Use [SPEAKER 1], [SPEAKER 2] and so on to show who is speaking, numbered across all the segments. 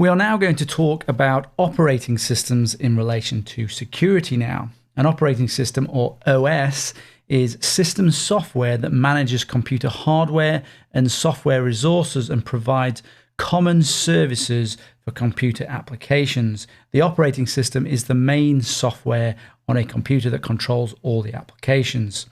[SPEAKER 1] We are now going to talk about operating systems in relation to security now. An operating system, or OS, is system software that manages computer hardware and software resources and provides common services for computer applications. The operating system is the main software on a computer that controls all the applications.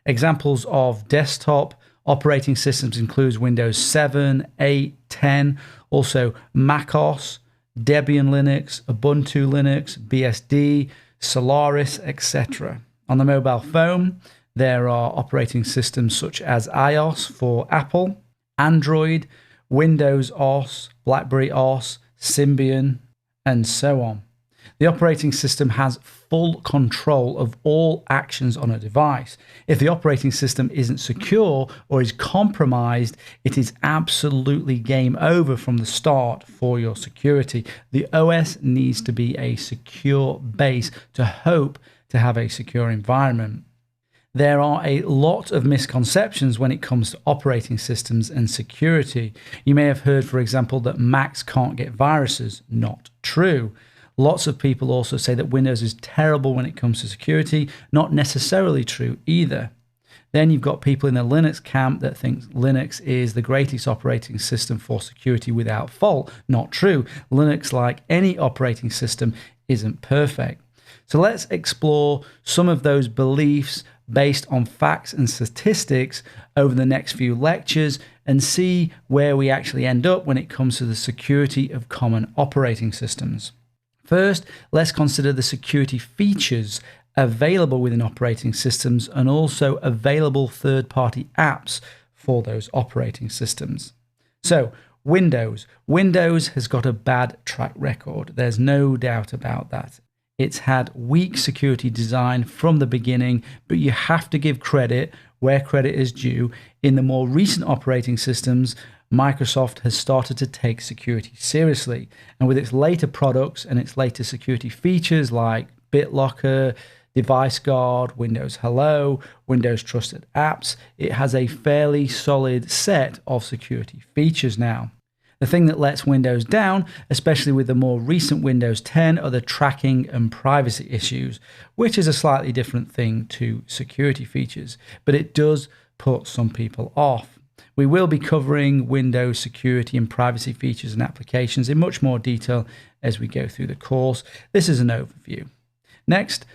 [SPEAKER 1] Examples of desktop operating systems include Windows 7, 8, 10, also macOS, Debian Linux, Ubuntu Linux, BSD, Solaris, etc. On the mobile phone, there are operating systems such as iOS for Apple, Android, Windows OS, BlackBerry OS, Symbian, and so on. The operating system has full control of all actions on a device. If the operating system isn't secure or is compromised, it is absolutely game over from the start for your security. The OS needs to be a secure base to hope to have a secure environment. There are a lot of misconceptions when it comes to operating systems and security. You may have heard, for example, that Macs can't get viruses. Not true. Lots of people also say that Windows is terrible when it comes to security. Not necessarily true either. Then you've got people in the Linux camp that think Linux is the greatest operating system for security without fault. Not true. Linux, like any operating system, isn't perfect. So let's explore some of those beliefs based on facts and statistics over the next few lectures and see where we actually end up when it comes to the security of common operating systems. First, let's consider the security features available within operating systems and also available third-party apps for those operating systems. So, Windows. Windows has got a bad track record. There's no doubt about that. It's had weak security design from the beginning, but you have to give credit where credit is due. In the more recent operating systems, Microsoft has started to take security seriously. And with its later products and its later security features like BitLocker, Device Guard, Windows Hello, Windows Trusted Apps, it has a fairly solid set of security features now. The thing that lets Windows down, especially with the more recent Windows 10, are the tracking and privacy issues, which is a slightly different thing to security features, but it does put some people off. We will be covering Windows security and privacy features and applications in much more detail as we go through the course. This is an overview. Next,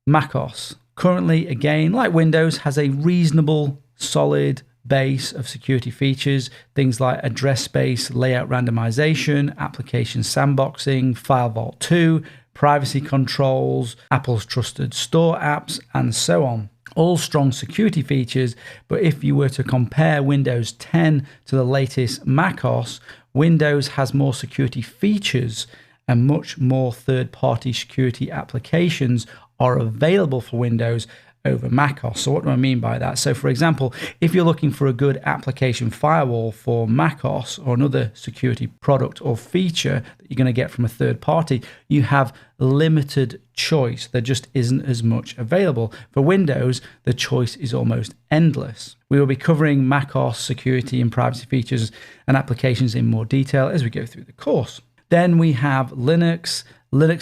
[SPEAKER 1] macOS. Currently, again, like Windows, has a reasonable, solid base of security features, things like address space, layout randomization, application sandboxing, File Vault 2, privacy controls, Apple's trusted store apps, and so on. All strong security features, but if you were to compare Windows 10 to the latest macOS, Windows has more security features and much more third-party security applications are available for Windows over macOS. So what do I mean by that? So for example, if you're looking for a good application firewall for macOS or another security product or feature that you're going to get from a third party, you have limited choice. There just isn't as much available. For Windows, the choice is almost endless. We will be covering macOS security and privacy features and applications in more detail as we go through the course. Then we have Linux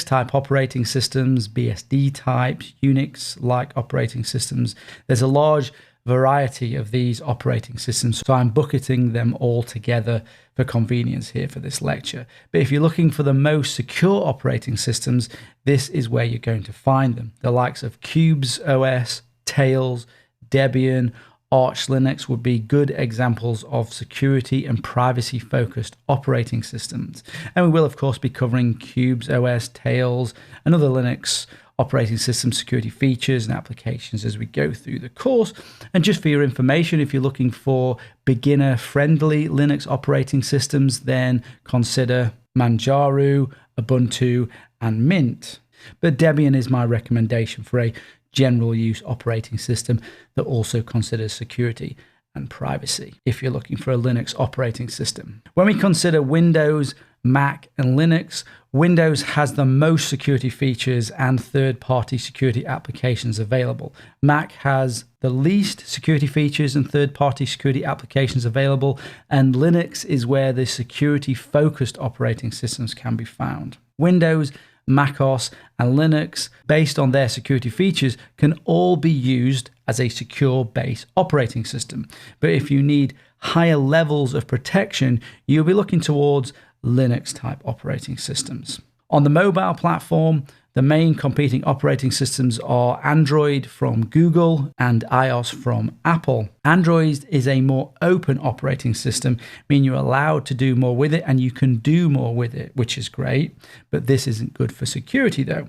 [SPEAKER 1] type operating systems, BSD types, Unix-like operating systems. There's a large variety of these operating systems, so I'm bucketing them all together for convenience here for this lecture. But if you're looking for the most secure operating systems, this is where you're going to find them. The likes of Qubes OS, Tails, Debian, Arch Linux would be good examples of security and privacy focused operating systems. And we will of course be covering Qubes OS, Tails, and other Linux operating system security features and applications as we go through the course. And just for your information, if you're looking for beginner friendly Linux operating systems, then consider Manjaro, Ubuntu, and Mint. But Debian is my recommendation for a general use operating system that also considers security and privacy if you're looking for a Linux operating system. When we consider Windows, Mac, and Linux. Windows has the most security features and third-party security applications available. Mac has the least security features and third-party security applications available, and Linux is where the security-focused operating systems can be found. Windows, macOS, and Linux, based on their security features, can all be used as a secure base operating system. But if you need higher levels of protection, you'll be looking towards Linux-type operating systems. On the mobile platform, the main competing operating systems are Android from Google and iOS from Apple. Android is a more open operating system, meaning you're allowed to do more with it and you can do more with it, which is great, but this isn't good for security though.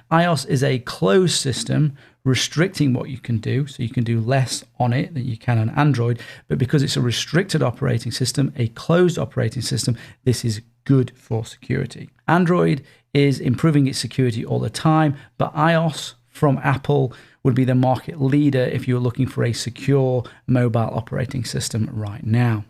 [SPEAKER 1] iOS is a closed system, restricting what you can do, so you can do less on it than you can on Android, but because it's a restricted operating system, a closed operating system, this is good for security. Android is improving its security all the time, but iOS from Apple would be the market leader if you're looking for a secure mobile operating system right now.